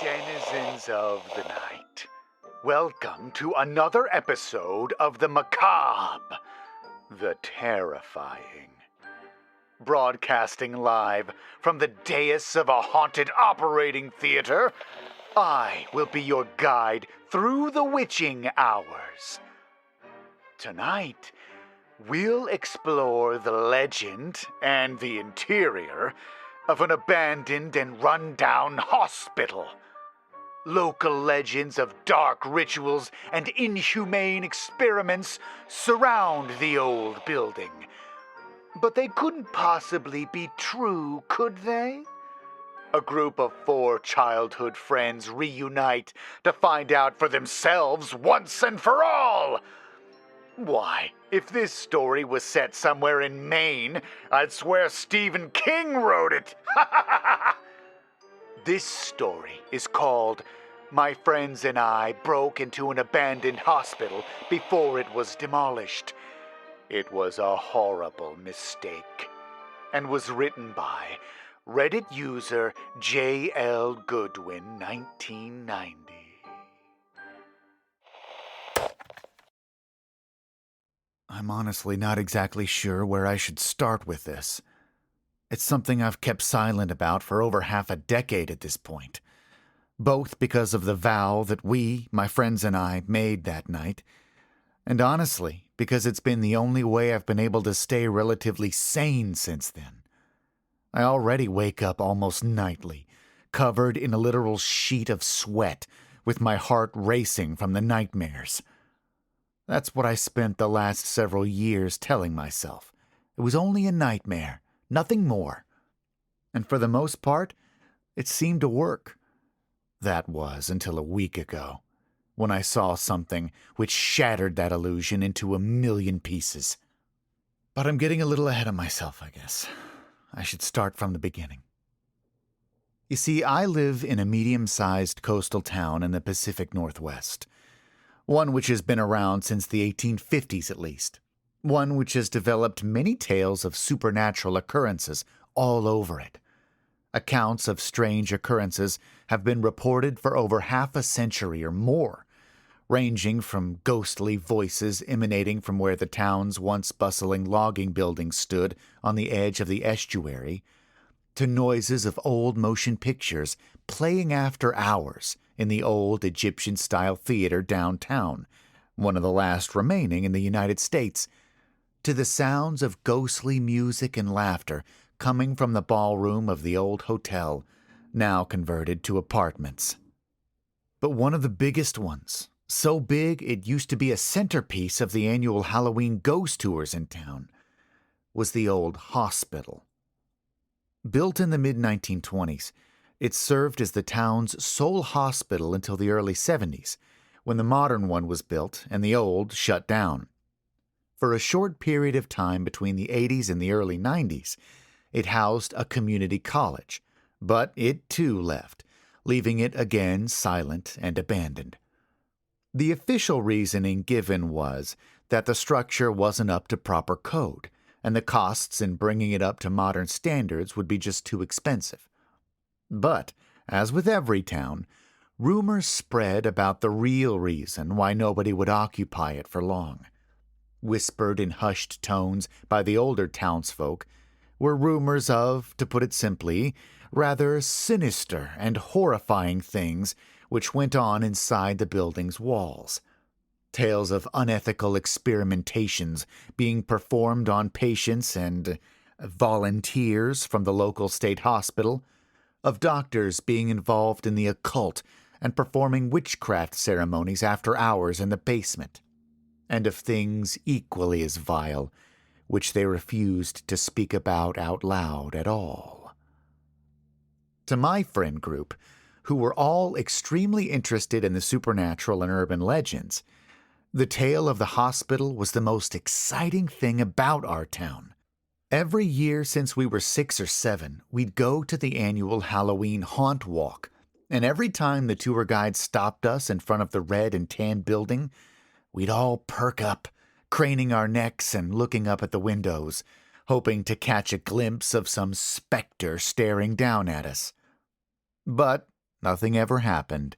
Denizens of the night, welcome to another episode of the macabre, the terrifying. Broadcasting live from the dais of a haunted operating theater, I will be your guide through the witching hours. Tonight, we'll explore the legend and the interior of an abandoned and run-down hospital. Local legends of dark rituals and inhumane experiments surround the old building. But they couldn't possibly be true, could they? A group of 4 childhood friends reunite to find out for themselves once and for all. Why, if this story was set somewhere in Maine, I'd swear Stephen King wrote it. This story is called My Friends and I Broke into an Abandoned Hospital Before It Was Demolished. It was a horrible mistake, and was written by Reddit user J.L. Goodwin, 1990. I'm honestly not exactly sure where I should start with this. It's something I've kept silent about for over half a decade at this point, both because of the vow that we, my friends and I, made that night, and honestly, because it's been the only way I've been able to stay relatively sane since then. I already wake up almost nightly, covered in a literal sheet of sweat, with my heart racing from the nightmares. That's what I spent the last several years telling myself. It was only a nightmare, nothing more. And for the most part, it seemed to work. That was until a week ago, when I saw something which shattered that illusion into a million pieces. But I'm getting a little ahead of myself, I guess. I should start from the beginning. You see, I live in a medium-sized coastal town in the Pacific Northwest. One which has been around since the 1850s at least. One which has developed many tales of supernatural occurrences all over it. Accounts of strange occurrences have been reported for over half a century or more, ranging from ghostly voices emanating from where the town's once bustling logging buildings stood on the edge of the estuary, to noises of old motion pictures playing after hours in the old Egyptian-style theater downtown, one of the last remaining in the United States, to the sounds of ghostly music and laughter coming from the ballroom of the old hotel, now converted to apartments. But one of the biggest ones, so big it used to be a centerpiece of the annual Halloween ghost tours in town, was the old hospital. Built in the mid-1920s, it served as the town's sole hospital until the early 70s, when the modern one was built and the old shut down. For a short period of time between the 80s and the early 90s, it housed a community college, but it too left, leaving it again silent and abandoned. The official reasoning given was that the structure wasn't up to proper code, and the costs in bringing it up to modern standards would be just too expensive. But, as with every town, rumors spread about the real reason why nobody would occupy it for long. Whispered in hushed tones by the older townsfolk were rumors of, to put it simply, rather sinister and horrifying things which went on inside the building's walls. Tales of unethical experimentations being performed on patients and volunteers from the local state hospital, of doctors being involved in the occult and performing witchcraft ceremonies after hours in the basement, and of things equally as vile, which they refused to speak about out loud at all. To my friend group, who were all extremely interested in the supernatural and urban legends, the tale of the hospital was the most exciting thing about our town. Every year since we were 6 or 7, we'd go to the annual Halloween haunt walk, and every time the tour guide stopped us in front of the red and tan building, we'd all perk up, craning our necks and looking up at the windows, hoping to catch a glimpse of some specter staring down at us. But nothing ever happened.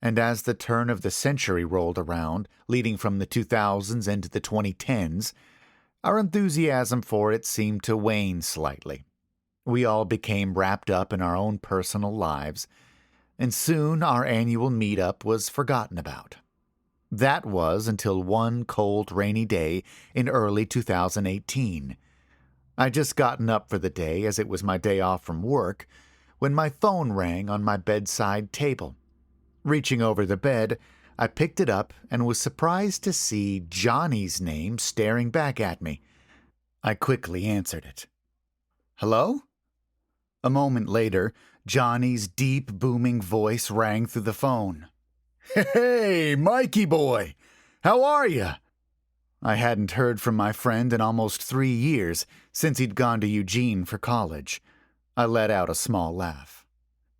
And as the turn of the century rolled around, leading from the 2000s into the 2010s, our enthusiasm for it seemed to wane slightly. We all became wrapped up in our own personal lives, and soon our annual meetup was forgotten about. That was until one cold, rainy day in early 2018. I'd just gotten up for the day, as it was my day off from work, when my phone rang on my bedside table. Reaching over the bed, I picked it up and was surprised to see Johnny's name staring back at me. I quickly answered it. "Hello?" A moment later, Johnny's deep, booming voice rang through the phone. "Hey, Mikey boy! How are you?" I hadn't heard from my friend in almost 3 years, since he'd gone to Eugene for college. I let out a small laugh.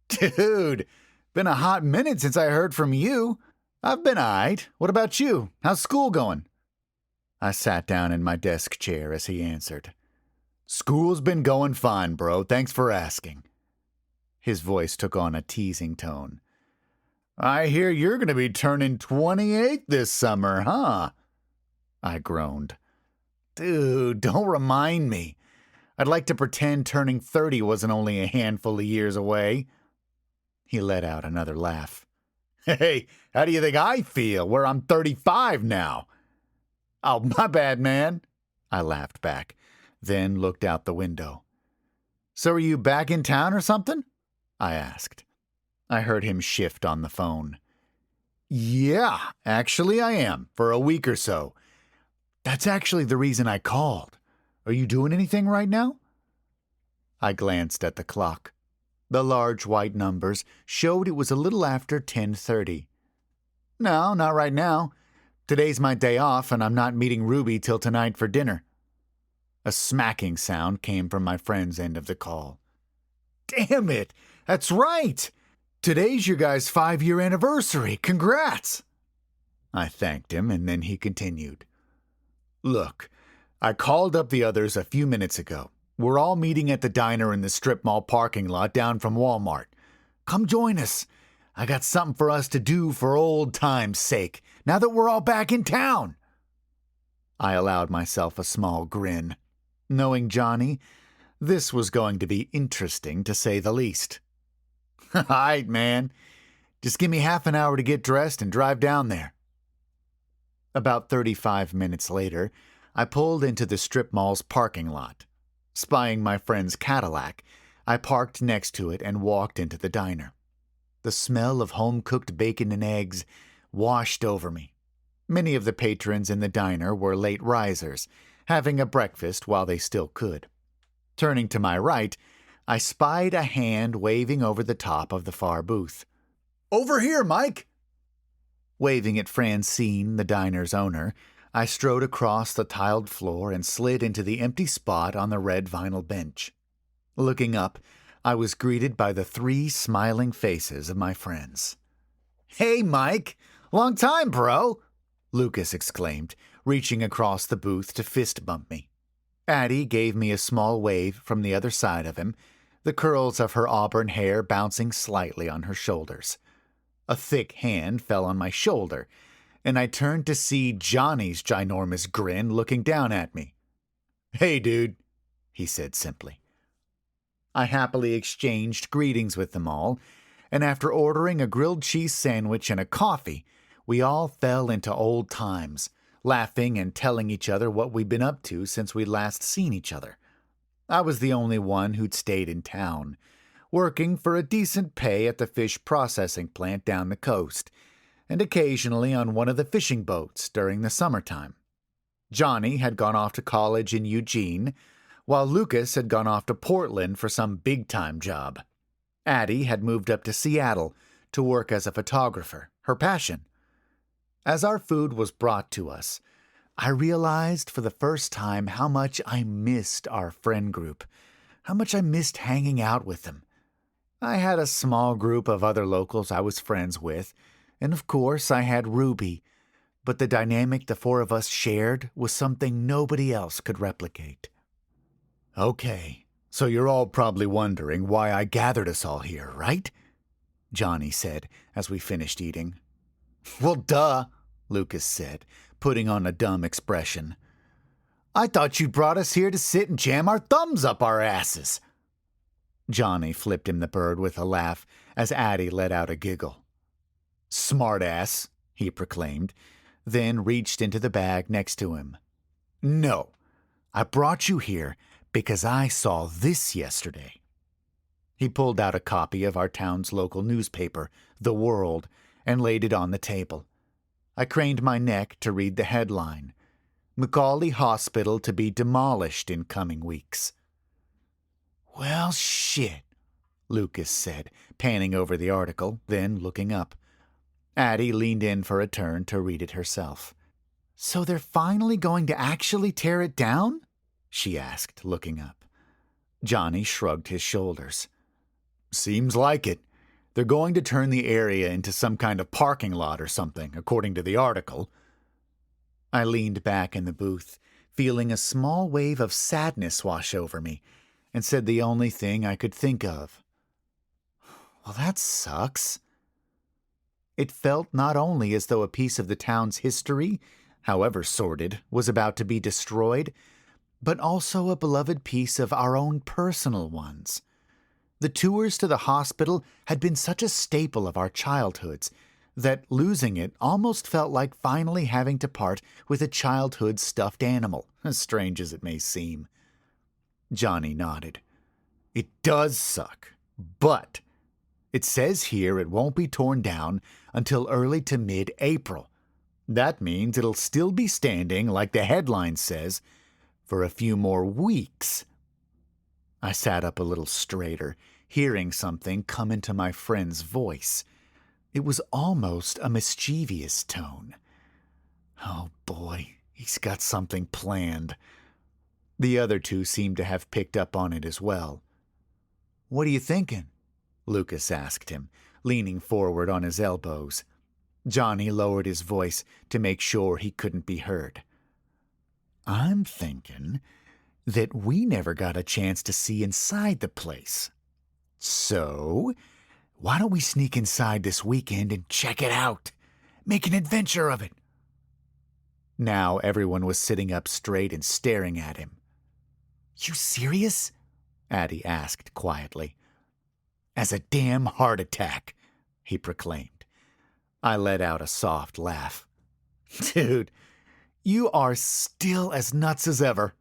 "Dude, been a hot minute since I heard from you. I've been aight. What about you? How's school going?" I sat down in my desk chair as he answered. "School's been going fine, bro. Thanks for asking." His voice took on a teasing tone. "I hear you're going to be turning 28 this summer, huh?" I groaned. "Dude, don't remind me. I'd like to pretend turning 30 wasn't only a handful of years away." He let out another laugh. "Hey, how do you think I feel, where I'm 35 now?" "Oh, my bad, man," I laughed back, then looked out the window. "So are you back in town or something?" I asked. I heard him shift on the phone. "Yeah, actually I am, for a week or so. That's actually the reason I called. Are you doing anything right now?" I glanced at the clock. The large white numbers showed it was a little after 10:30. "No, not right now. Today's my day off, and I'm not meeting Ruby till tonight for dinner." A smacking sound came from my friend's end of the call. "Damn it! That's right! Today's your guys' 5-year anniversary. Congrats!" I thanked him, and then he continued. "Look, I called up the others a few minutes ago. We're all meeting at the diner in the strip mall parking lot down from Walmart. Come join us. I got something for us to do for old time's sake, now that we're all back in town." I allowed myself a small grin. Knowing Johnny, this was going to be interesting to say the least. "All right, man. Just give me half an hour to get dressed and drive down there." About 35 minutes later, I pulled into the strip mall's parking lot. Spying my friend's Cadillac, I parked next to it and walked into the diner. The smell of home-cooked bacon and eggs washed over me. Many of the patrons in the diner were late risers, having a breakfast while they still could. Turning to my right, I spied a hand waving over the top of the far booth. "Over here, Mike!" Waving at Francine, the diner's owner, I strode across the tiled floor and slid into the empty spot on the red vinyl bench. Looking up, I was greeted by the 3 smiling faces of my friends. "Hey, Mike! Long time, bro!" Lucas exclaimed, reaching across the booth to fist bump me. Addie gave me a small wave from the other side of him, the curls of her auburn hair bouncing slightly on her shoulders. A thick hand fell on my shoulder, and I turned to see Johnny's ginormous grin looking down at me. "Hey, dude," he said simply. I happily exchanged greetings with them all, and after ordering a grilled cheese sandwich and a coffee, we all fell into old times, laughing and telling each other what we'd been up to since we'd last seen each other. I was the only one who'd stayed in town, working for a decent pay at the fish processing plant down the coast, and occasionally on one of the fishing boats during the summertime. Johnny had gone off to college in Eugene, while Lucas had gone off to Portland for some big-time job. Addie had moved up to Seattle to work as a photographer, her passion. As our food was brought to us, I realized for the first time how much I missed our friend group, how much I missed hanging out with them. I had a small group of other locals I was friends with, and of course I had Ruby, but the dynamic the 4 of us shared was something nobody else could replicate. "Okay, so you're all probably wondering why I gathered us all here, right?" Johnny said as we finished eating. Well, duh, Lucas said, putting on a dumb expression. I thought you brought us here to sit and jam our thumbs up our asses. Johnny flipped him the bird with a laugh as Addie let out a giggle. Smartass, he proclaimed, then reached into the bag next to him. No, I brought you here because I saw this yesterday. He pulled out a copy of our town's local newspaper, The World, and laid it on the table. I craned my neck to read the headline, Macaulay Hospital to be demolished in coming weeks. Well, shit, Lucas said, panning over the article, then looking up. Addie leaned in for a turn to read it herself. So they're finally going to actually tear it down? She asked, looking up. Johnny shrugged his shoulders. Seems like it. They're going to turn the area into some kind of parking lot or something, according to the article. I leaned back in the booth, feeling a small wave of sadness wash over me, and said the only thing I could think of. Well, that sucks. It felt not only as though a piece of the town's history, however sordid, was about to be destroyed, but also a beloved piece of our own personal ones. The tours to the hospital had been such a staple of our childhoods that losing it almost felt like finally having to part with a childhood stuffed animal, as strange as it may seem. Johnny nodded. It does suck, but it says here it won't be torn down until early to mid-April. That means it'll still be standing, like the headline says, for a few more weeks. I sat up a little straighter, hearing something come into my friend's voice. It was almost a mischievous tone. Oh boy, he's got something planned. The other two seemed to have picked up on it as well. What are you thinking? Lucas asked him, leaning forward on his elbows. Johnny lowered his voice to make sure he couldn't be heard. I'm thinking that we never got a chance to see inside the place. So, why don't we sneak inside this weekend and check it out? Make an adventure of it. Now everyone was sitting up straight and staring at him. You serious? Addie asked quietly. As a damn heart attack, he proclaimed. I let out a soft laugh. Dude, you are still as nuts as ever.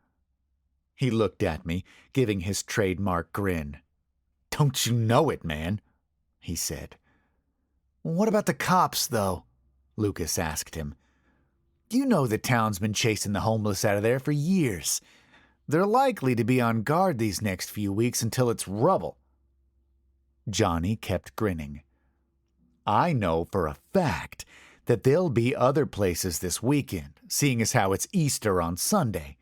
He looked at me, giving his trademark grin. Don't you know it, man? He said. What about the cops, though? Lucas asked him. You know the town's been chasing the homeless out of there for years. They're likely to be on guard these next few weeks until it's rubble. Johnny kept grinning. I know for a fact that there'll be other places this weekend, seeing as how it's Easter on Sunday.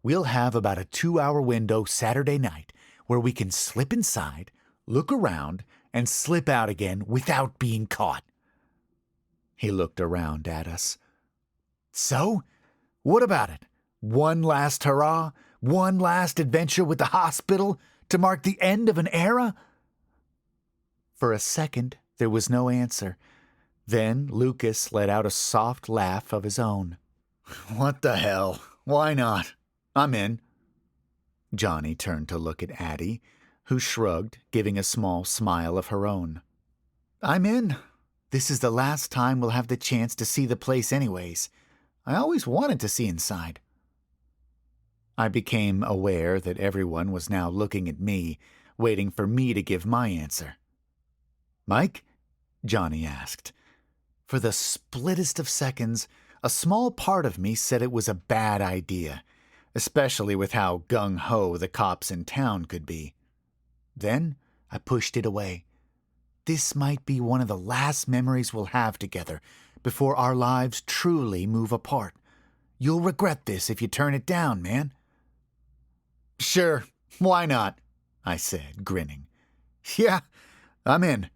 We'll have about a 2-hour window Saturday night where we can slip inside, look around, and slip out again without being caught. He looked around at us. So, what about it? One last hurrah? One last adventure with the hospital to mark the end of an era? For a second, there was no answer. Then Lucas let out a soft laugh of his own. What the hell? Why not? I'm in. Johnny turned to look at Addie, who shrugged, giving a small smile of her own. I'm in. This is the last time we'll have the chance to see the place anyways. I always wanted to see inside. I became aware that everyone was now looking at me, waiting for me to give my answer. Mike? Johnny asked. For the splittest of seconds, a small part of me said it was a bad idea, especially with how gung-ho the cops in town could be. Then I pushed it away. This might be one of the last memories we'll have together before our lives truly move apart. You'll regret this if you turn it down, man. Sure, why not? I said, grinning. Yeah, I'm in.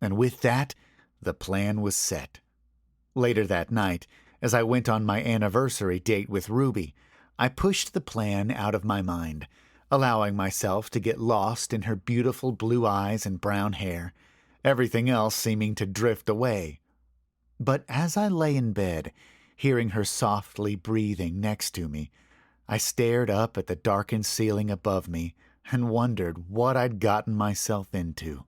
And with that, the plan was set. Later that night, as I went on my anniversary date with Ruby, I pushed the plan out of my mind, allowing myself to get lost in her beautiful blue eyes and brown hair, everything else seeming to drift away. But as I lay in bed, hearing her softly breathing next to me, I stared up at the darkened ceiling above me and wondered what I'd gotten myself into.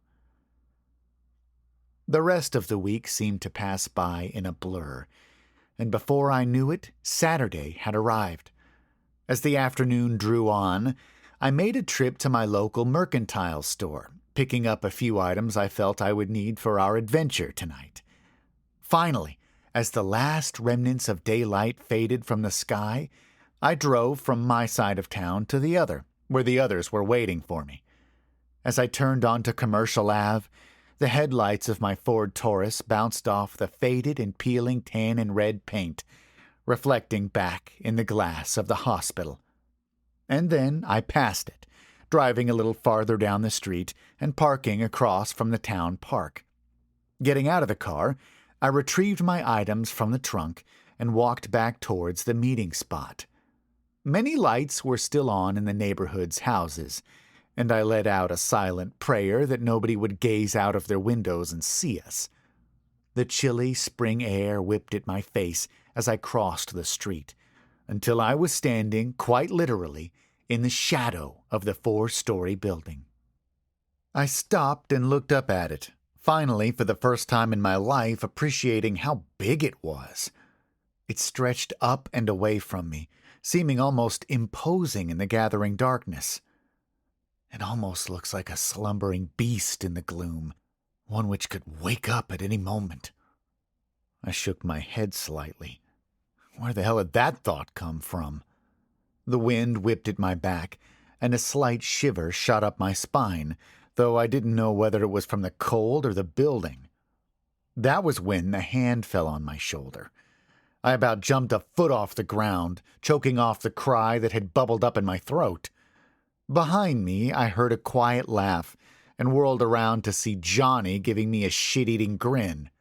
The rest of the week seemed to pass by in a blur, and before I knew it, Saturday had arrived. As the afternoon drew on, I made a trip to my local mercantile store, picking up a few items I felt I would need for our adventure tonight. Finally, as the last remnants of daylight faded from the sky, I drove from my side of town to the other, where the others were waiting for me. As I turned onto Commercial Ave, the headlights of my Ford Taurus bounced off the faded and peeling tan and red paint, reflecting back in the glass of the hospital. And then I passed it, driving a little farther down the street and parking across from the town park. Getting out of the car, I retrieved my items from the trunk and walked back towards the meeting spot. Many lights were still on in the neighborhood's houses, and I let out a silent prayer that nobody would gaze out of their windows and see us. The chilly spring air whipped at my face as I crossed the street, until I was standing, quite literally, in the shadow of the 4-story building. I stopped and looked up at it, finally, for the first time in my life, appreciating how big it was. It stretched up and away from me, seeming almost imposing in the gathering darkness. It almost looks like a slumbering beast in the gloom, one which could wake up at any moment. I shook my head slightly. Where the hell had that thought come from? The wind whipped at my back, and a slight shiver shot up my spine, though I didn't know whether it was from the cold or the building. That was when the hand fell on my shoulder. I about jumped a foot off the ground, choking off the cry that had bubbled up in my throat. Behind me, I heard a quiet laugh and whirled around to see Johnny giving me a shit-eating grin.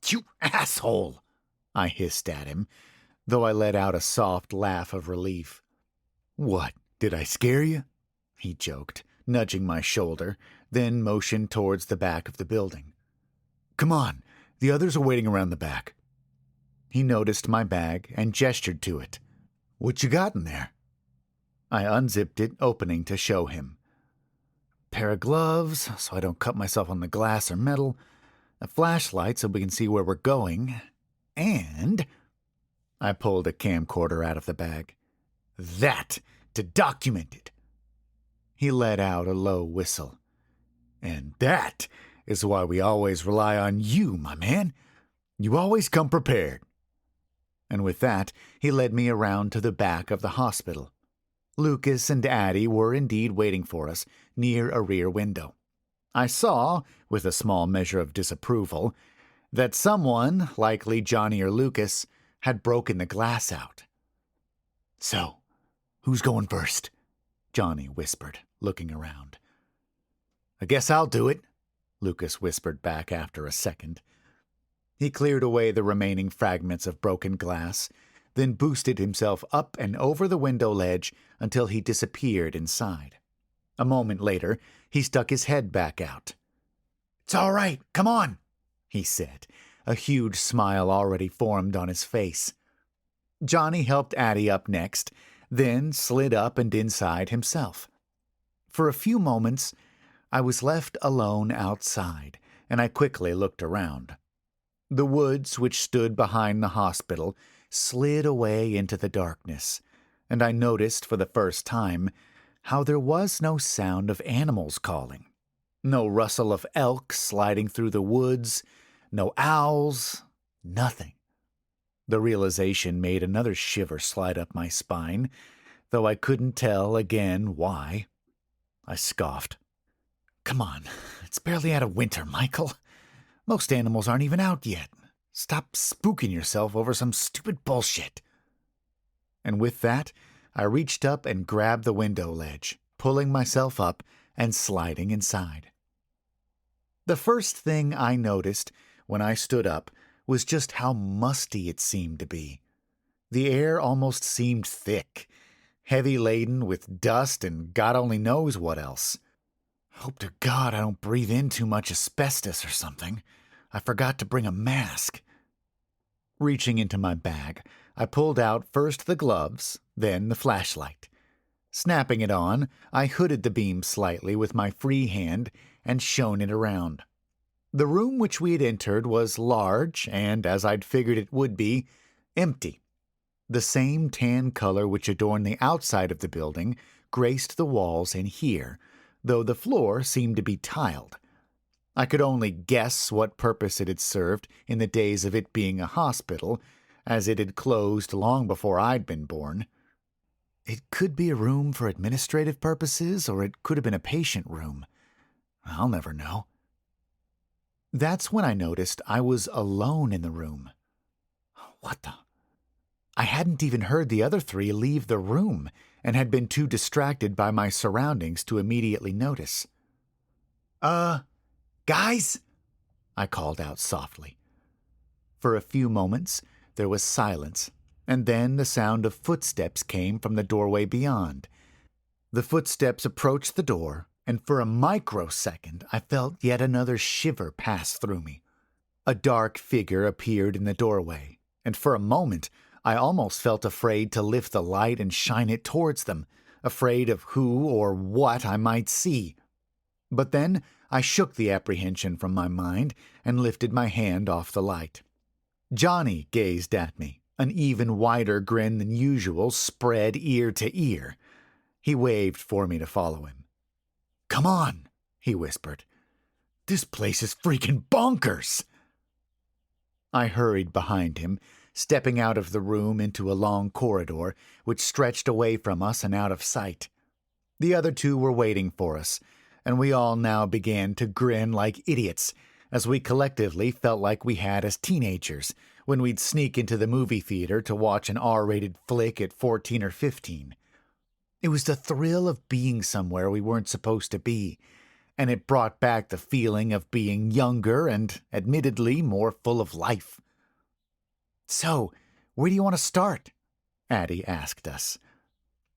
"You asshole!" I hissed at him, though I let out a soft laugh of relief. "What, did I scare you?" he joked, nudging my shoulder, then motioned towards the back of the building. "Come on, the others are waiting around the back." He noticed my bag and gestured to it. "What you got in there?" I unzipped it, opening to show him. Pair of gloves, so I don't cut myself on the glass or metal, a flashlight so we can see where we're going, and I pulled a camcorder out of the bag. "That, to document it." He let out a low whistle. "And that is why we always rely on you, my man. You always come prepared." And with that, he led me around to the back of the hospital. Lucas and Addie were indeed waiting for us near a rear window. I saw, with a small measure of disapproval, that someone, likely Johnny or Lucas, had broken the glass out. "So, who's going first?" Johnny whispered, looking around. "I guess I'll do it," Lucas whispered back after a second. He cleared away the remaining fragments of broken glass, then boosted himself up and over the window ledge until he disappeared inside. A moment later, he stuck his head back out. "It's all right, come on," he said, a huge smile already formed on his face. Johnny helped Addie up next, then slid up and inside himself. For a few moments, I was left alone outside, and I quickly looked around. The woods which stood behind the hospital slid away into the darkness, and I noticed for the first time how there was no sound of animals calling, no rustle of elk sliding through the woods, no owls, nothing. The realization made another shiver slide up my spine, though I couldn't tell again why. I scoffed. "Come on, it's barely out of winter, Michael. Most animals aren't even out yet. Stop spooking yourself over some stupid bullshit." And with that, I reached up and grabbed the window ledge, pulling myself up and sliding inside. The first thing I noticed when I stood up was just how musty it seemed to be. The air almost seemed thick, heavy laden with dust and God only knows what else. Hope to God I don't breathe in too much asbestos or something. I forgot to bring a mask. Reaching into my bag, I pulled out first the gloves, then the flashlight. Snapping it on, I hooded the beam slightly with my free hand and shone it around. The room which we had entered was large and, as I'd figured it would be, empty. The same tan color which adorned the outside of the building graced the walls in here, though the floor seemed to be tiled. I could only guess what purpose it had served in the days of it being a hospital, as it had closed long before I'd been born. It could be a room for administrative purposes, or it could have been a patient room. I'll never know. That's when I noticed I was alone in the room. What the? I hadn't even heard the other three leave the room and had been too distracted by my surroundings to immediately notice. Guys? I called out softly. For a few moments, there was silence, and then the sound of footsteps came from the doorway beyond. The footsteps approached the door, and for a microsecond I felt yet another shiver pass through me. A dark figure appeared in the doorway, and for a moment I almost felt afraid to lift the light and shine it towards them, afraid of who or what I might see. But then I shook the apprehension from my mind and lifted my hand off the light. Johnny gazed at me, an even wider grin than usual spread ear to ear. He waved for me to follow him. "Come on," he whispered. "This place is freaking bonkers!" I hurried behind him, stepping out of the room into a long corridor which stretched away from us and out of sight. The other two were waiting for us, and we all now began to grin like idiots, as we collectively felt like we had as teenagers, when we'd sneak into the movie theater to watch an R-rated flick at 14 or 15. It was the thrill of being somewhere we weren't supposed to be, and it brought back the feeling of being younger and, admittedly, more full of life. "So, where do you want to start?" Addie asked us.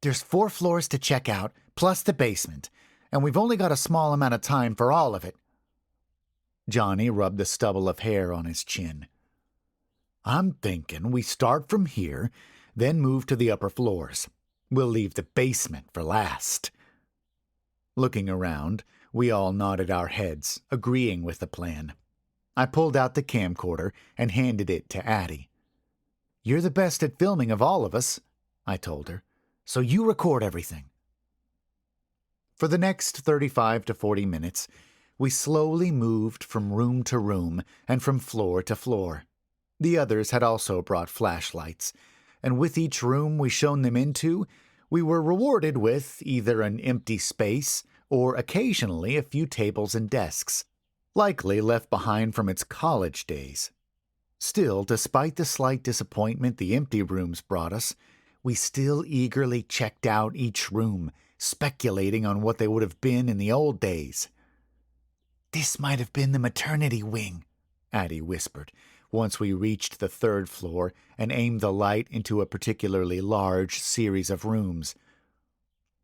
"There's 4 floors to check out, plus the basement, and we've only got a small amount of time for all of it." Johnny rubbed the stubble of hair on his chin. "I'm thinking we start from here, then move to the upper floors. We'll leave the basement for last." Looking around, we all nodded our heads, agreeing with the plan. I pulled out the camcorder and handed it to Addie. "You're the best at filming of all of us," I told her, "so you record everything." For the next 35 to 40 minutes, we slowly moved from room to room and from floor to floor. The others had also brought flashlights, and with each room we shone them into, we were rewarded with either an empty space or occasionally a few tables and desks, likely left behind from its college days. Still, despite the slight disappointment the empty rooms brought us, we still eagerly checked out each room, speculating on what they would have been in the old days. "This might have been the maternity wing," Addie whispered, once we reached the 3rd floor and aimed the light into a particularly large series of rooms.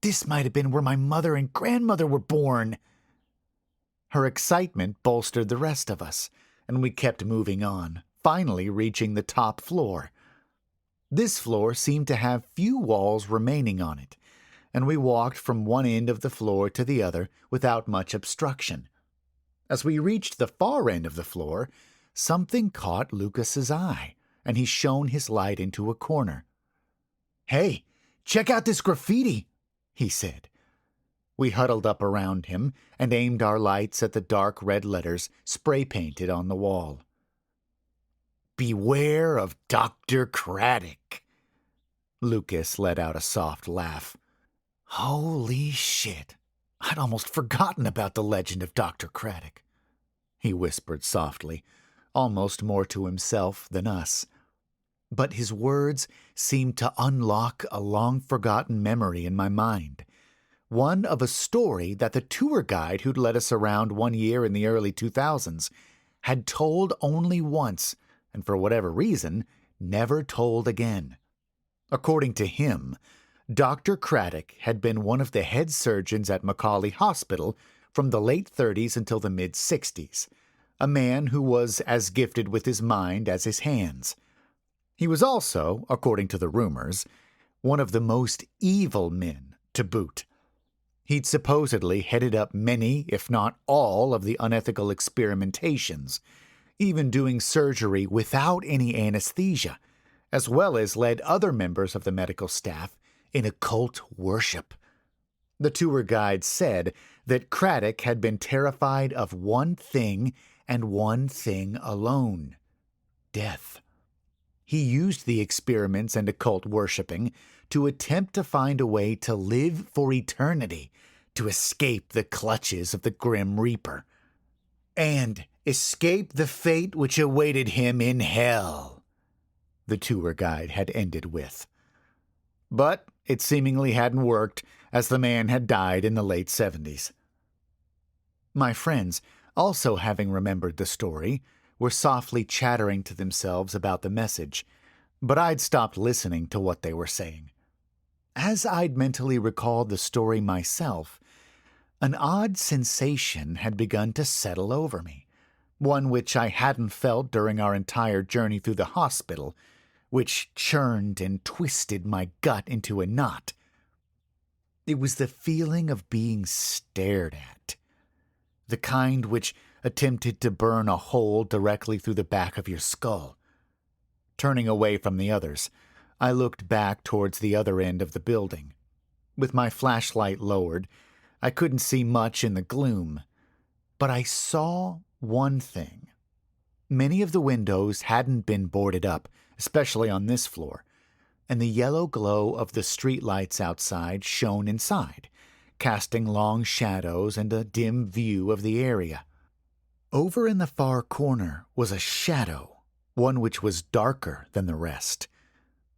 "This might have been where my mother and grandmother were born." Her excitement bolstered the rest of us, and we kept moving on, finally reaching the top floor. This floor seemed to have few walls remaining on it, and we walked from one end of the floor to the other without much obstruction. As we reached the far end of the floor, something caught Lucas's eye, and he shone his light into a corner. "Hey, check out this graffiti," he said. We huddled up around him and aimed our lights at the dark red letters spray-painted on the wall. "Beware of Dr. Craddock." Lucas let out a soft laugh. "Holy shit, I'd almost forgotten about the legend of Dr. Craddock," he whispered softly, almost more to himself than us. But his words seemed to unlock a long-forgotten memory in my mind, one of a story that the tour guide who'd led us around one year in the early 2000s had told only once, and for whatever reason, never told again. According to him, Dr. Craddock had been one of the head surgeons at Macaulay Hospital from the late 30s until the mid-60s, a man who was as gifted with his mind as his hands. He was also, according to the rumors, one of the most evil men to boot. He'd supposedly headed up many, if not all, of the unethical experimentations, even doing surgery without any anesthesia, as well as led other members of the medical staff in occult worship. The tour guide said that Craddock had been terrified of one thing and one thing alone: death. He used the experiments and occult worshipping to attempt to find a way to live for eternity, to escape the clutches of the Grim Reaper, and escape the fate which awaited him in hell, the tour guide had ended with. But it seemingly hadn't worked, as the man had died in the late 70s. My friends, also having remembered the story, were softly chattering to themselves about the message, but I'd stopped listening to what they were saying. As I'd mentally recalled the story myself, an odd sensation had begun to settle over me, one which I hadn't felt during our entire journey through the hospital, which churned and twisted my gut into a knot. It was the feeling of being stared at, the kind which attempted to burn a hole directly through the back of your skull. Turning away from the others, I looked back towards the other end of the building. With my flashlight lowered, I couldn't see much in the gloom, but I saw one thing. Many of the windows hadn't been boarded up, especially on this floor, and the yellow glow of the streetlights outside shone inside, casting long shadows and a dim view of the area. Over in the far corner was a shadow, one which was darker than the rest.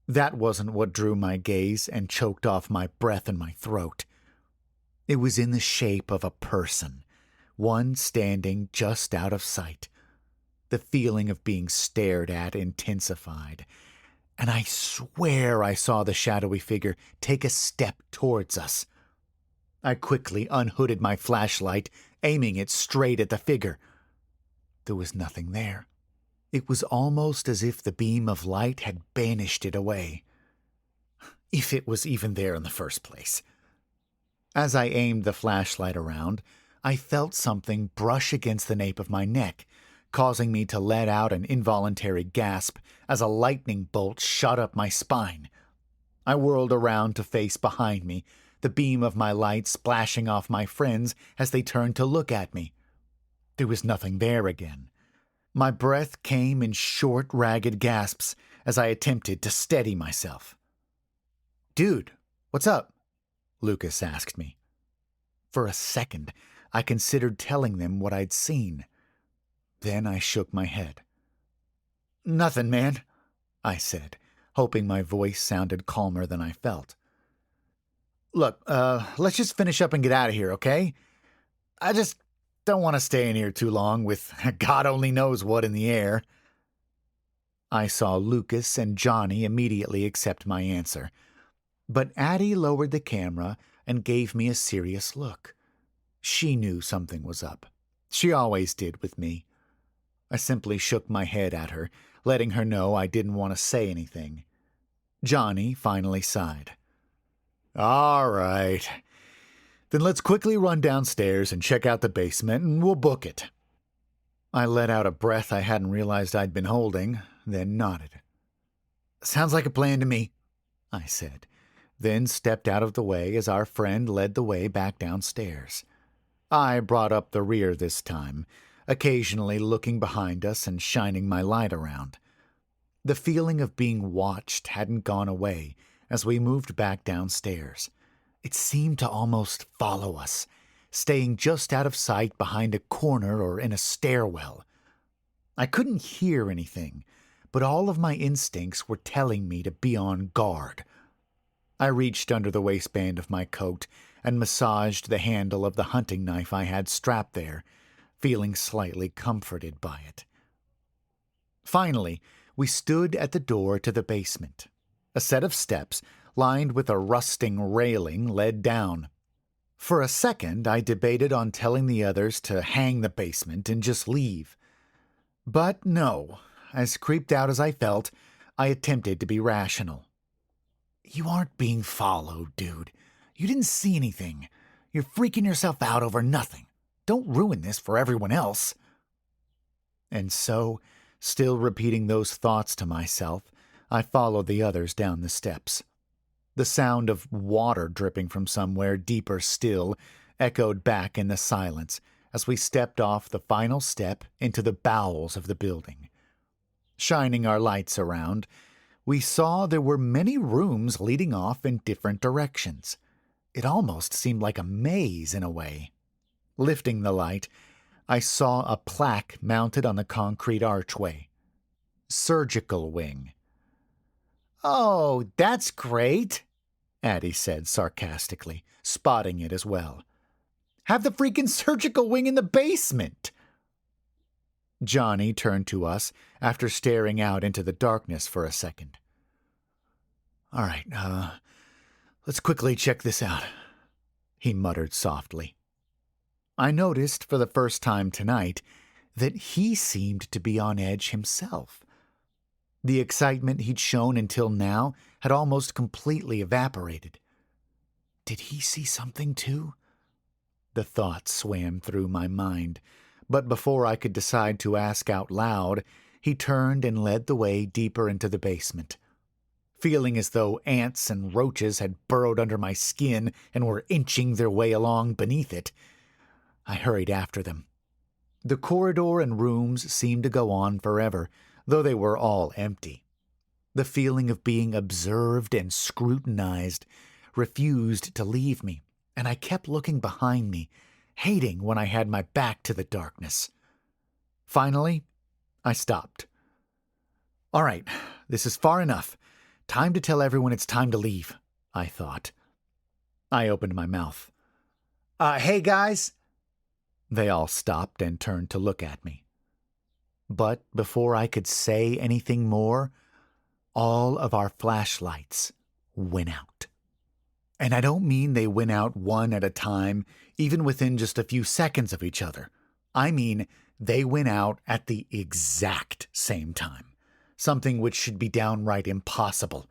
That wasn't what drew my gaze and choked off my breath in my throat. It was in the shape of a person, one standing just out of sight. The feeling of being stared at intensified, and I swear I saw the shadowy figure take a step towards us. I quickly unhooded my flashlight, aiming it straight at the figure. There was nothing there. It was almost as if the beam of light had banished it away. If it was even there in the first place. As I aimed the flashlight around, I felt something brush against the nape of my neck, causing me to let out an involuntary gasp as a lightning bolt shot up my spine. I whirled around to face behind me, the beam of my light splashing off my friends as they turned to look at me. There was nothing there again. My breath came in short, ragged gasps as I attempted to steady myself. "Dude, what's up?" Lucas asked me. For a second, I considered telling them what I'd seen. Then I shook my head. "Nothing, man," I said, hoping my voice sounded calmer than I felt. "Look, let's just finish up and get out of here, okay? I just don't want to stay in here too long with God only knows what in the air." I saw Lucas and Johnny immediately accept my answer, but Addie lowered the camera and gave me a serious look. She knew something was up. She always did with me. I simply shook my head at her, letting her know I didn't want to say anything. Johnny finally sighed. "All right. Then let's quickly run downstairs and check out the basement, and we'll book it." I let out a breath I hadn't realized I'd been holding, then nodded. "Sounds like a plan to me," I said, then stepped out of the way as our friend led the way back downstairs. I brought up the rear this time, occasionally looking behind us and shining my light around. The feeling of being watched hadn't gone away as we moved back downstairs. It seemed to almost follow us, staying just out of sight behind a corner or in a stairwell. I couldn't hear anything, but all of my instincts were telling me to be on guard. I reached under the waistband of my coat and massaged the handle of the hunting knife I had strapped there, feeling slightly comforted by it. Finally, we stood at the door to the basement, a set of steps lined with a rusting railing, led down. For a second, I debated on telling the others to hang the basement and just leave. But no, as creeped out as I felt, I attempted to be rational. You aren't being followed, dude. You didn't see anything. You're freaking yourself out over nothing. Don't ruin this for everyone else. And so, still repeating those thoughts to myself, I followed the others down the steps. The sound of water dripping from somewhere deeper still echoed back in the silence as we stepped off the final step into the bowels of the building. Shining our lights around, we saw there were many rooms leading off in different directions. It almost seemed like a maze in a way. Lifting the light, I saw a plaque mounted on the concrete archway. Surgical wing. "Oh, that's great," Addie said sarcastically, spotting it as well. "Have the freaking surgical wing in the basement." Johnny turned to us after staring out into the darkness for a second. "All right, let's quickly check this out," he muttered softly. I noticed for the first time tonight that he seemed to be on edge himself. The excitement he'd shown until now had almost completely evaporated. Did he see something too? The thought swam through my mind, but before I could decide to ask out loud, he turned and led the way deeper into the basement. Feeling as though ants and roaches had burrowed under my skin and were inching their way along beneath it, I hurried after them. The corridor and rooms seemed to go on forever, though they were all empty. The feeling of being observed and scrutinized refused to leave me, and I kept looking behind me, hating when I had my back to the darkness. Finally, I stopped. "All right, this is far enough. Time to tell everyone it's time to leave," I thought. I opened my mouth. Hey guys." They all stopped and turned to look at me. But before I could say anything more, all of our flashlights went out. And I don't mean they went out one at a time, even within just a few seconds of each other. I mean they went out at the exact same time, something which should be downright impossible.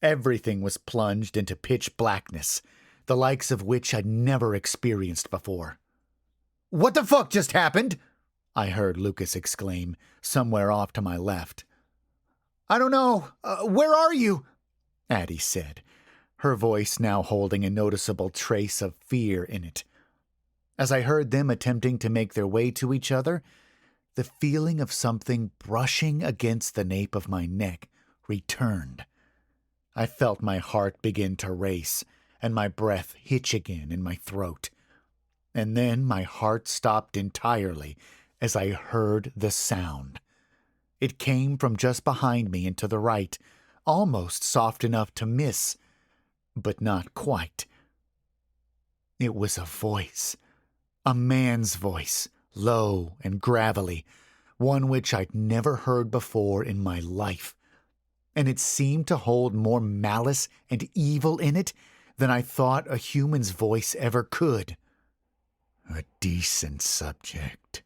Everything was plunged into pitch blackness, the likes of which I'd never experienced before. "What the fuck just happened?" I heard Lucas exclaim, somewhere off to my left. "I don't know. Where are you?" Addie said, her voice now holding a noticeable trace of fear in it. As I heard them attempting to make their way to each other, the feeling of something brushing against the nape of my neck returned. I felt my heart begin to race and my breath hitch again in my throat. And then my heart stopped entirely as I heard the sound. It came from just behind me and to the right, almost soft enough to miss, but not quite. It was a voice, a man's voice, low and gravelly, one which I'd never heard before in my life. And it seemed to hold more malice and evil in it than I thought a human's voice ever could. "A decent subject,"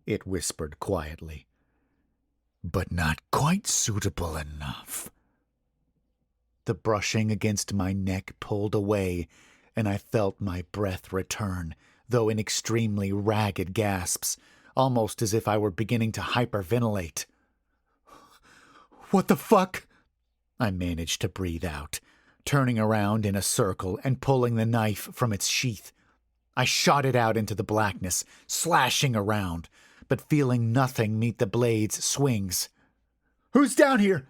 it whispered quietly, "but not quite suitable enough." The brushing against my neck pulled away, and I felt my breath return, though in extremely ragged gasps, almost as if I were beginning to hyperventilate. "What the fuck?" I managed to breathe out, turning around in a circle and pulling the knife from its sheath. I shot it out into the blackness, slashing around, but feeling nothing meet the blade's swings. "Who's down here?"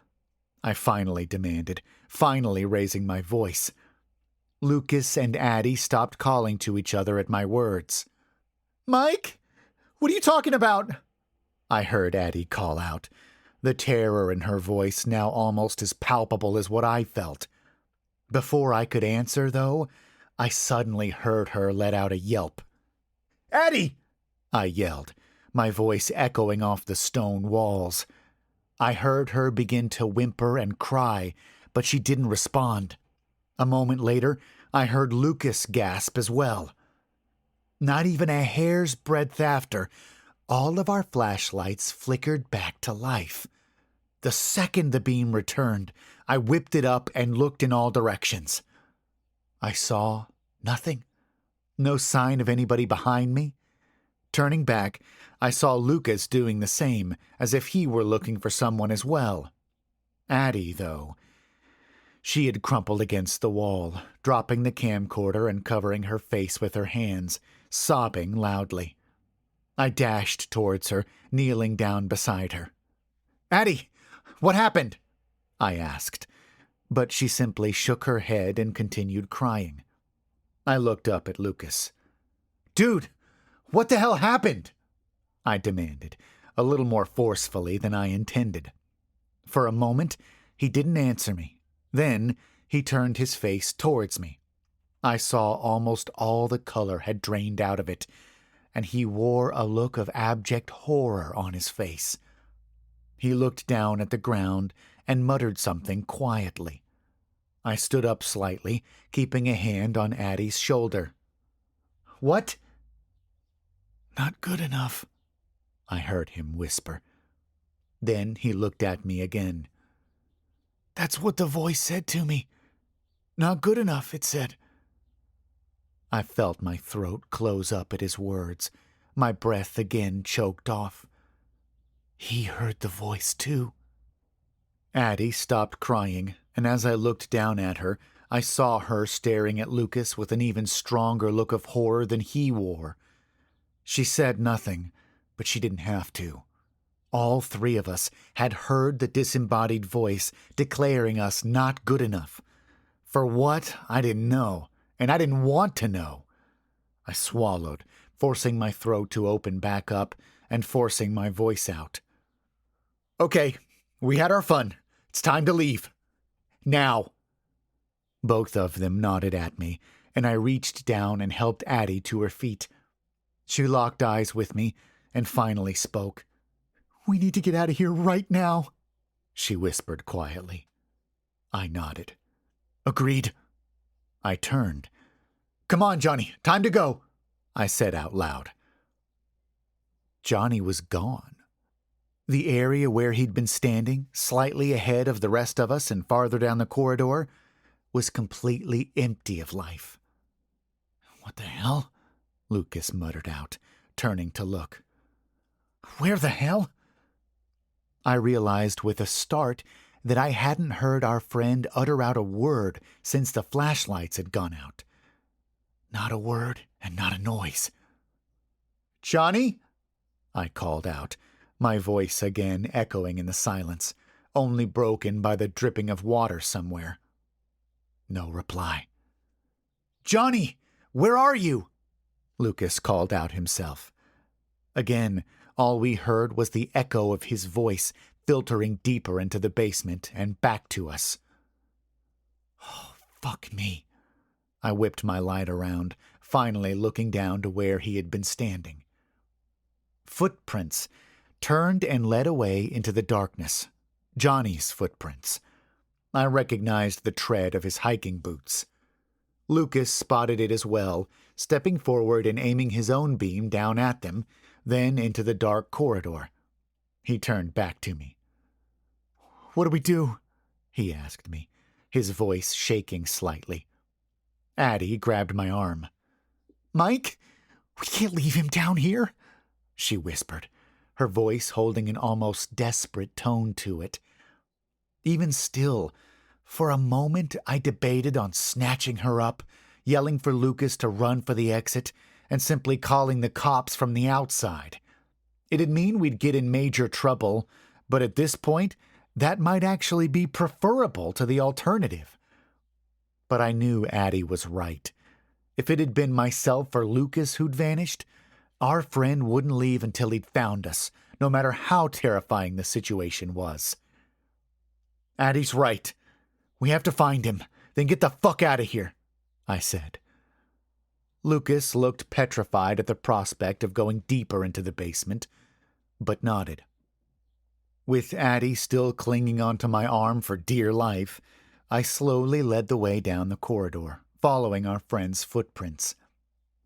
I finally demanded, finally raising my voice. Lucas and Addie stopped calling to each other at my words. "Mike? What are you talking about?" I heard Addie call out, the terror in her voice now almost as palpable as what I felt. Before I could answer, though, I suddenly heard her let out a yelp. "Addie!" I yelled, my voice echoing off the stone walls. I heard her begin to whimper and cry, but she didn't respond. A moment later, I heard Lucas gasp as well. Not even a hair's breadth after, all of our flashlights flickered back to life. The second the beam returned, I whipped it up and looked in all directions. I saw nothing. No sign of anybody behind me. Turning back, I saw Lucas doing the same, as if he were looking for someone as well. Addie, though. She had crumpled against the wall, dropping the camcorder and covering her face with her hands, sobbing loudly. I dashed towards her, kneeling down beside her. "Addie, what happened?" I asked, but she simply shook her head and continued crying. I looked up at Lucas. "Dude, what the hell happened?" I demanded, a little more forcefully than I intended. For a moment, he didn't answer me. Then he turned his face towards me. I saw almost all the color had drained out of it, and he wore a look of abject horror on his face. He looked down at the ground and muttered something quietly. I stood up slightly, keeping a hand on Addie's shoulder. "What?" "Not good enough," I heard him whisper. Then he looked at me again. "That's what the voice said to me. Not good enough, it said." I felt my throat close up at his words, my breath again choked off. He heard the voice, too. Addie stopped crying, and as I looked down at her, I saw her staring at Lucas with an even stronger look of horror than he wore. She said nothing, but she didn't have to. All three of us had heard the disembodied voice declaring us not good enough. For what, I didn't know, and I didn't want to know. I swallowed, forcing my throat to open back up and forcing my voice out. "Okay, we had our fun. It's time to leave. Now." Both of them nodded at me, and I reached down and helped Addie to her feet. She locked eyes with me and finally spoke. "We need to get out of here right now," she whispered quietly. I nodded. "Agreed." I turned. "Come on, Johnny, time to go," I said out loud. Johnny was gone. The area where he'd been standing, slightly ahead of the rest of us and farther down the corridor, was completely empty of life. "What the hell?" Lucas muttered out, turning to look. "Where the hell?" I realized with a start that I hadn't heard our friend utter out a word since the flashlights had gone out. Not a word and not a noise. "Johnny?" I called out, my voice again echoing in the silence, only broken by the dripping of water somewhere. No reply. "Johnny, where are you?" Lucas called out himself. Again, all we heard was the echo of his voice filtering deeper into the basement and back to us. Oh, fuck me. I whipped my light around, finally looking down to where he had been standing. Footprints turned and led away into the darkness. Johnny's footprints. I recognized the tread of his hiking boots. Lucas spotted it as well, stepping forward and aiming his own beam down at them, then into the dark corridor. He turned back to me. "What do we do?" he asked me, his voice shaking slightly. Addie grabbed my arm. "Mike, we can't leave him down here," she whispered, her voice holding an almost desperate tone to it. Even still, for a moment I debated on snatching her up, yelling for Lucas to run for the exit, and simply calling the cops from the outside. It'd mean we'd get in major trouble, but at this point, that might actually be preferable to the alternative. But I knew Addie was right. If it had been myself or Lucas who'd vanished, our friend wouldn't leave until he'd found us, no matter how terrifying the situation was. "Addie's right. We have to find him, then get the fuck out of here," I said. Lucas looked petrified at the prospect of going deeper into the basement, but nodded. With Addie still clinging onto my arm for dear life, I slowly led the way down the corridor, following our friend's footprints.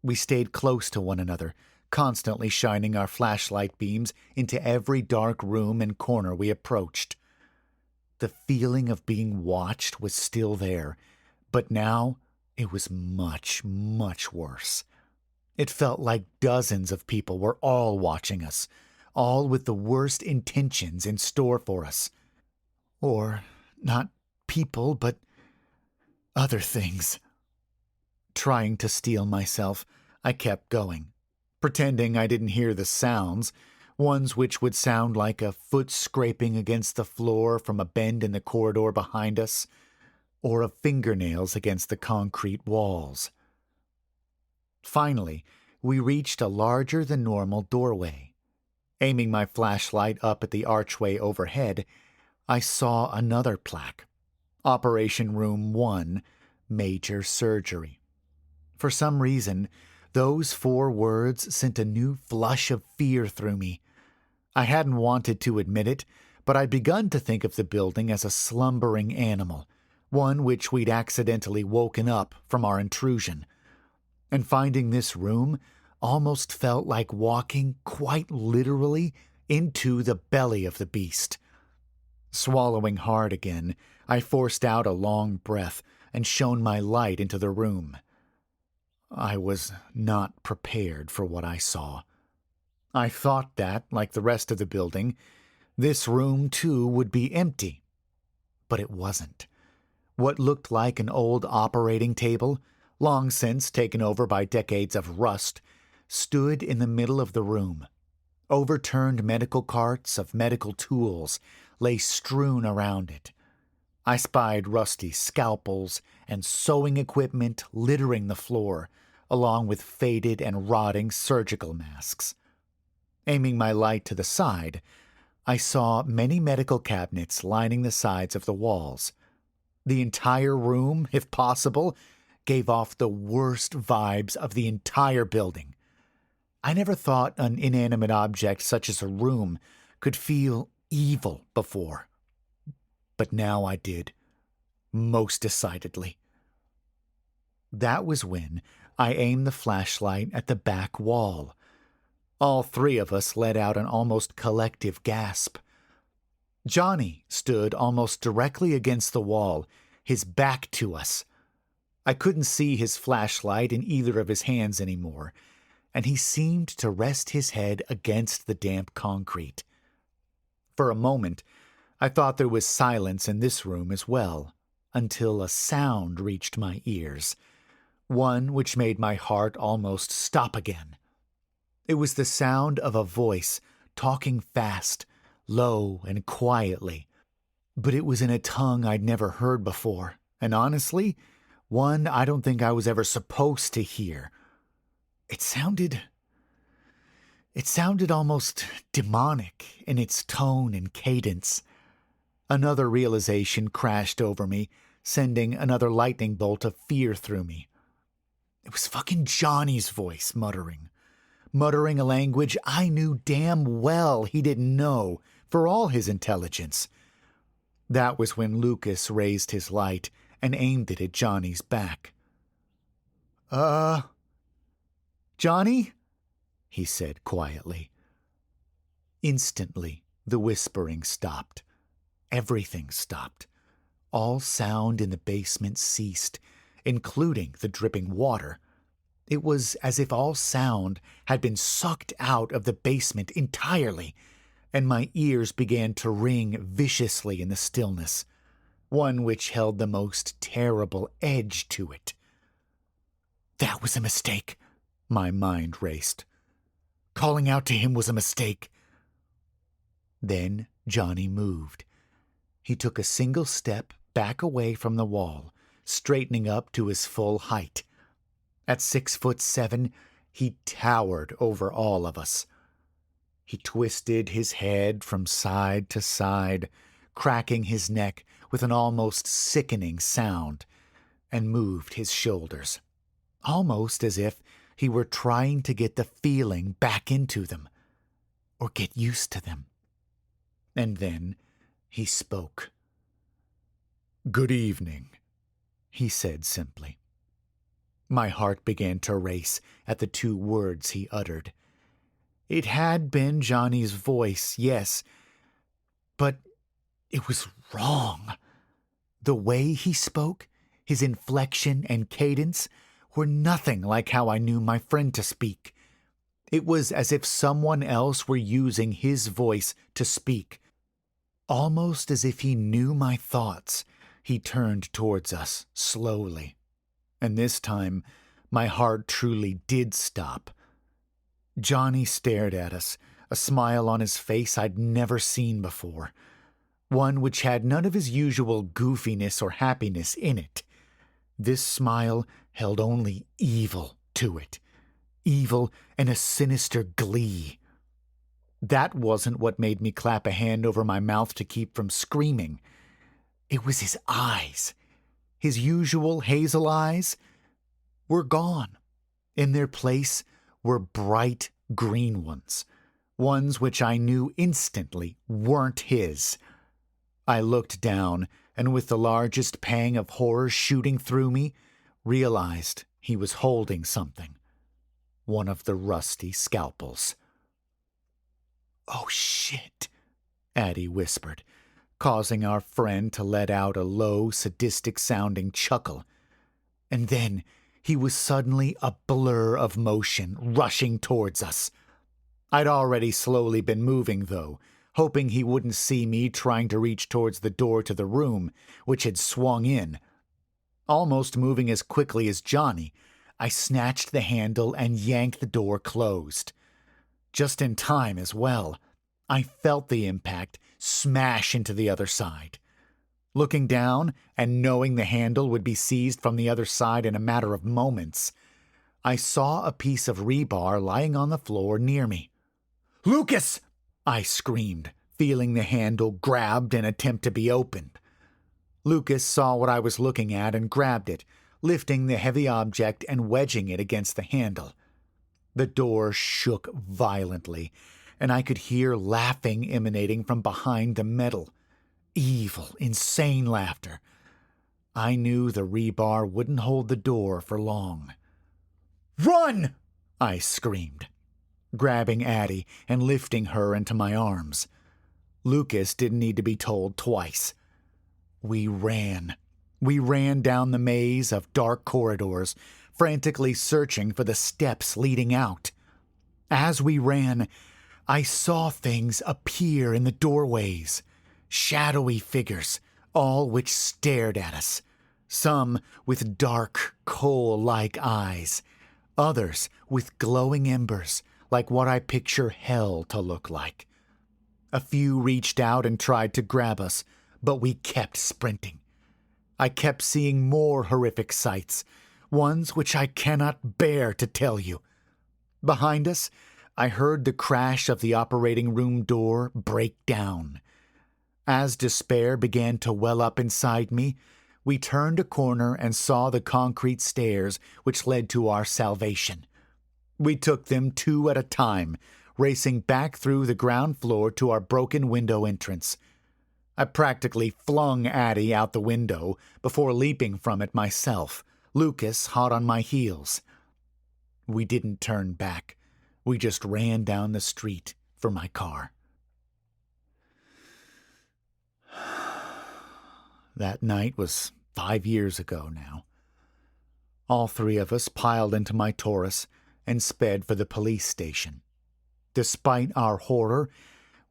We stayed close to one another, constantly shining our flashlight beams into every dark room and corner we approached. The feeling of being watched was still there, but now it was much, much worse. It felt like dozens of people were all watching us, all with the worst intentions in store for us. Or not people, but other things. Trying to steel myself, I kept going, pretending I didn't hear the sounds, ones which would sound like a foot scraping against the floor from a bend in the corridor behind us, or of fingernails against the concrete walls. Finally, we reached a larger-than-normal doorway. Aiming my flashlight up at the archway overhead, I saw another plaque. Operation Room 1, Major Surgery. For some reason, those 4 words sent a new flush of fear through me. I hadn't wanted to admit it, but I'd begun to think of the building as a slumbering animal, one which we'd accidentally woken up from our intrusion. And finding this room almost felt like walking quite literally into the belly of the beast. Swallowing hard again, I forced out a long breath and shone my light into the room. I was not prepared for what I saw. I thought that, like the rest of the building, this room too would be empty. But it wasn't. What looked like an old operating table, long since taken over by decades of rust, stood in the middle of the room. Overturned medical carts of medical tools lay strewn around it. I spied rusty scalpels and sewing equipment littering the floor, along with faded and rotting surgical masks. Aiming my light to the side, I saw many medical cabinets lining the sides of the walls. The entire room, if possible, gave off the worst vibes of the entire building. I never thought an inanimate object such as a room could feel evil before. But now I did, most decidedly. That was when I aimed the flashlight at the back wall. All 3 of us let out an almost collective gasp. Johnny stood almost directly against the wall, his back to us. I couldn't see his flashlight in either of his hands anymore, and he seemed to rest his head against the damp concrete. For a moment, I thought there was silence in this room as well, until a sound reached my ears, one which made my heart almost stop again. It was the sound of a voice talking fast, low and quietly, but it was in a tongue I'd never heard before, and honestly, one I don't think I was ever supposed to hear. It sounded almost demonic in its tone and cadence. Another realization crashed over me, sending another lightning bolt of fear through me. It was fucking Johnny's voice muttering a language I knew damn well he didn't know, for all his intelligence. That was when Lucas raised his light and aimed it at Johnny's back. Johnny?" he said quietly. Instantly, the whispering stopped. Everything stopped. All sound in the basement ceased, including the dripping water. It was as if all sound had been sucked out of the basement entirely, and my ears began to ring viciously in the stillness, one which held the most terrible edge to it. That was a mistake, my mind raced. Calling out to him was a mistake. Then Johnny moved. He took a single step back away from the wall, straightening up to his full height. At 6'7", he towered over all of us. He twisted his head from side to side, cracking his neck with an almost sickening sound, and moved his shoulders, almost as if he were trying to get the feeling back into them, or get used to them. And then he spoke. "Good evening," he said simply. My heart began to race at the two words he uttered. It had been Johnny's voice, yes, but it was wrong. The way he spoke, his inflection and cadence, were nothing like how I knew my friend to speak. It was as if someone else were using his voice to speak. Almost as if he knew my thoughts, he turned towards us slowly. And this time, my heart truly did stop. Johnny stared at us, a smile on his face I'd never seen before, one which had none of his usual goofiness or happiness in it. This smile held only evil to it, evil and a sinister glee. That wasn't what made me clap a hand over my mouth to keep from screaming. It was his eyes. His usual hazel eyes were gone. In their place were bright green ones which I knew instantly weren't his. I looked down, and with the largest pang of horror shooting through me, realized he was holding something. One of the rusty scalpels. "Oh, shit," Addie whispered, causing our friend to let out a low, sadistic-sounding chuckle. And then he was suddenly a blur of motion, rushing towards us. I'd already slowly been moving, though, hoping he wouldn't see me trying to reach towards the door to the room, which had swung in. Almost moving as quickly as Johnny, I snatched the handle and yanked the door closed. Just in time as well. I felt the impact smash into the other side. Looking down and knowing the handle would be seized from the other side in a matter of moments, I saw a piece of rebar lying on the floor near me. "Lucas!" I screamed, feeling the handle grabbed and attempt to be opened. Lucas saw what I was looking at and grabbed it, lifting the heavy object and wedging it against the handle. The door shook violently, and I could hear laughing emanating from behind the metal. Evil, insane laughter. I knew the rebar wouldn't hold the door for long. "Run!" I screamed, grabbing Addie and lifting her into my arms. Lucas didn't need to be told twice. We ran. We ran down the maze of dark corridors, frantically searching for the steps leading out. As we ran, I saw things appear in the doorways. Shadowy figures, all which stared at us. Some with dark, coal-like eyes. Others with glowing embers, like what I picture hell to look like. A few reached out and tried to grab us, but we kept sprinting. I kept seeing more horrific sights, ones which I cannot bear to tell you. Behind us, I heard the crash of the operating room door break down. As despair began to well up inside me, we turned a corner and saw the concrete stairs which led to our salvation. We took them two at a time, racing back through the ground floor to our broken window entrance. I practically flung Addie out the window before leaping from it myself, Lucas hot on my heels. We didn't turn back. We just ran down the street for my car. That night was 5 years ago now. All three of us piled into my Taurus and sped for the police station. Despite our horror,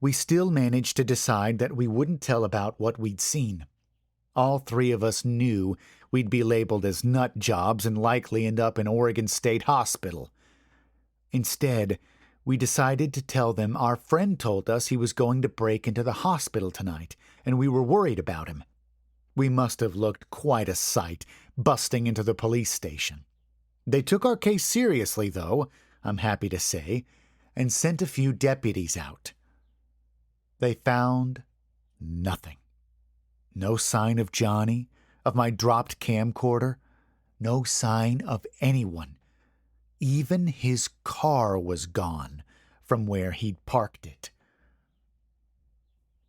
we still managed to decide that we wouldn't tell about what we'd seen. All three of us knew we'd be labeled as nut jobs and likely end up in Oregon State Hospital. Instead, we decided to tell them our friend told us he was going to break into the hospital tonight, and we were worried about him. We must have looked quite a sight, busting into the police station. They took our case seriously, though, I'm happy to say, and sent a few deputies out. They found nothing. No sign of Johnny, of my dropped camcorder, no sign of anyone. Even his car was gone from where he'd parked it.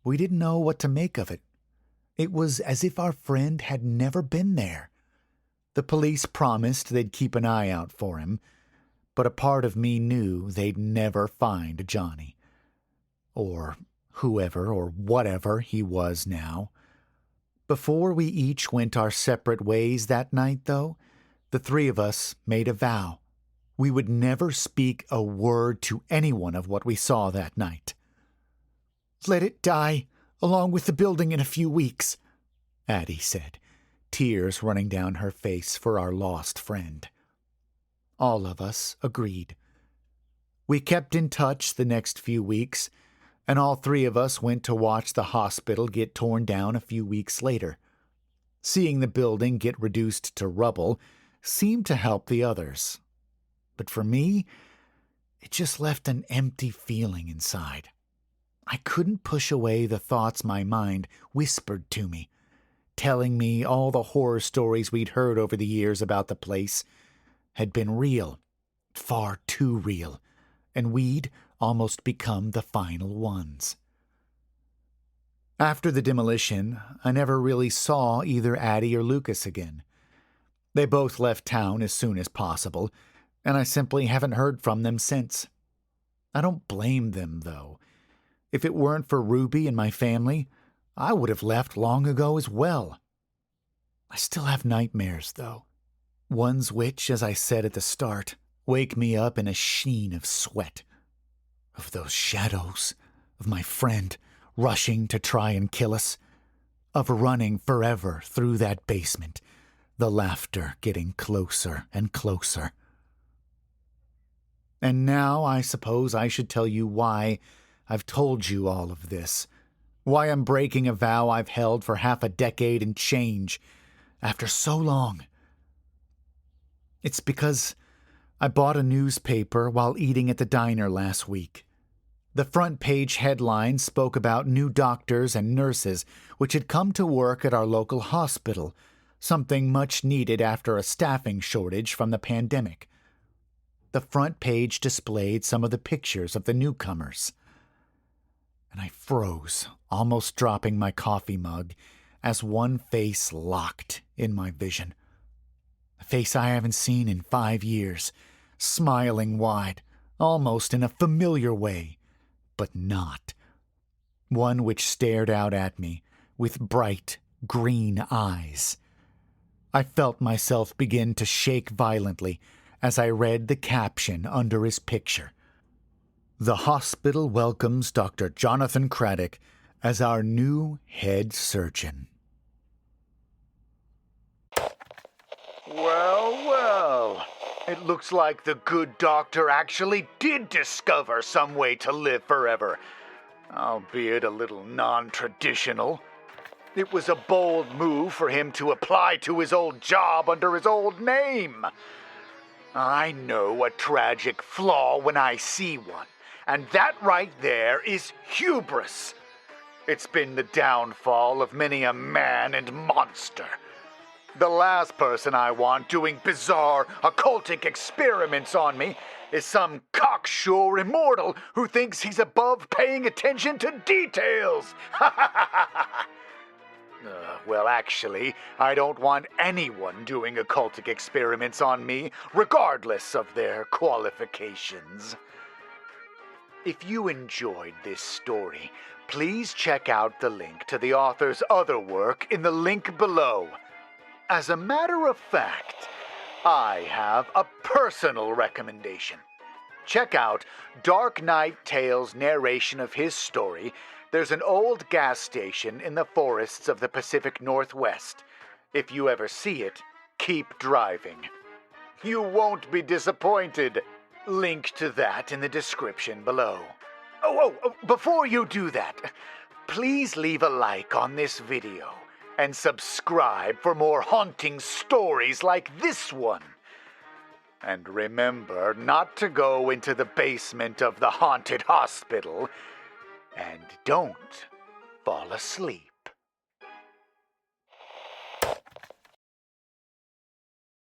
We didn't know what to make of it. It was as if our friend had never been there. The police promised they'd keep an eye out for him, but a part of me knew they'd never find Johnny. Or whoever or whatever he was now. Before we each went our separate ways that night, though, the three of us made a vow. We would never speak a word to anyone of what we saw that night. "Let it die, along with the building in a few weeks," Addie said, tears running down her face for our lost friend. All of us agreed. We kept in touch the next few weeks, and all three of us went to watch the hospital get torn down a few weeks later. Seeing the building get reduced to rubble seemed to help the others. But for me, it just left an empty feeling inside. I couldn't push away the thoughts my mind whispered to me, telling me all the horror stories we'd heard over the years about the place had been real, far too real, and we'd almost become the final ones. After the demolition, I never really saw either Addie or Lucas again. They both left town as soon as possible, and I simply haven't heard from them since. I don't blame them, though. If it weren't for Ruby and my family, I would have left long ago as well. I still have nightmares, though. Ones which, as I said at the start, wake me up in a sheen of sweat. Of those shadows, of my friend rushing to try and kill us, of running forever through that basement, the laughter getting closer and closer. And now I suppose I should tell you why I've told you all of this, why I'm breaking a vow I've held for half a decade and change, after so long. It's because I bought a newspaper while eating at the diner last week. The front page headline spoke about new doctors and nurses which had come to work at our local hospital, something much needed after a staffing shortage from the pandemic. The front page displayed some of the pictures of the newcomers. And I froze, almost dropping my coffee mug, as one face locked in my vision. A face I haven't seen in 5 years, smiling wide, almost in a familiar way, but not. One which stared out at me with bright, green eyes. I felt myself begin to shake violently as I read the caption under his picture. "The hospital welcomes Dr. Jonathan Craddock as our new head surgeon." Well, it looks like the good doctor actually did discover some way to live forever, albeit a little non-traditional. It was a bold move for him to apply to his old job under his old name. I know a tragic flaw when I see one, and that right there is hubris. It's been the downfall of many a man and monster. The last person I want doing bizarre, occultic experiments on me is some cocksure immortal who thinks he's above paying attention to details. Well, actually, I don't want anyone doing occultic experiments on me, regardless of their qualifications. If you enjoyed this story, please check out the link to the author's other work in the link below. As a matter of fact, I have a personal recommendation. Check out Dark Knight Tales' narration of his story. There's an old gas station in the forests of the Pacific Northwest. If you ever see it, keep driving. You won't be disappointed. Link to that in the description below. Before you do that, please leave a like on this video and subscribe for more haunting stories like this one. And remember not to go into the basement of the haunted hospital, and don't fall asleep.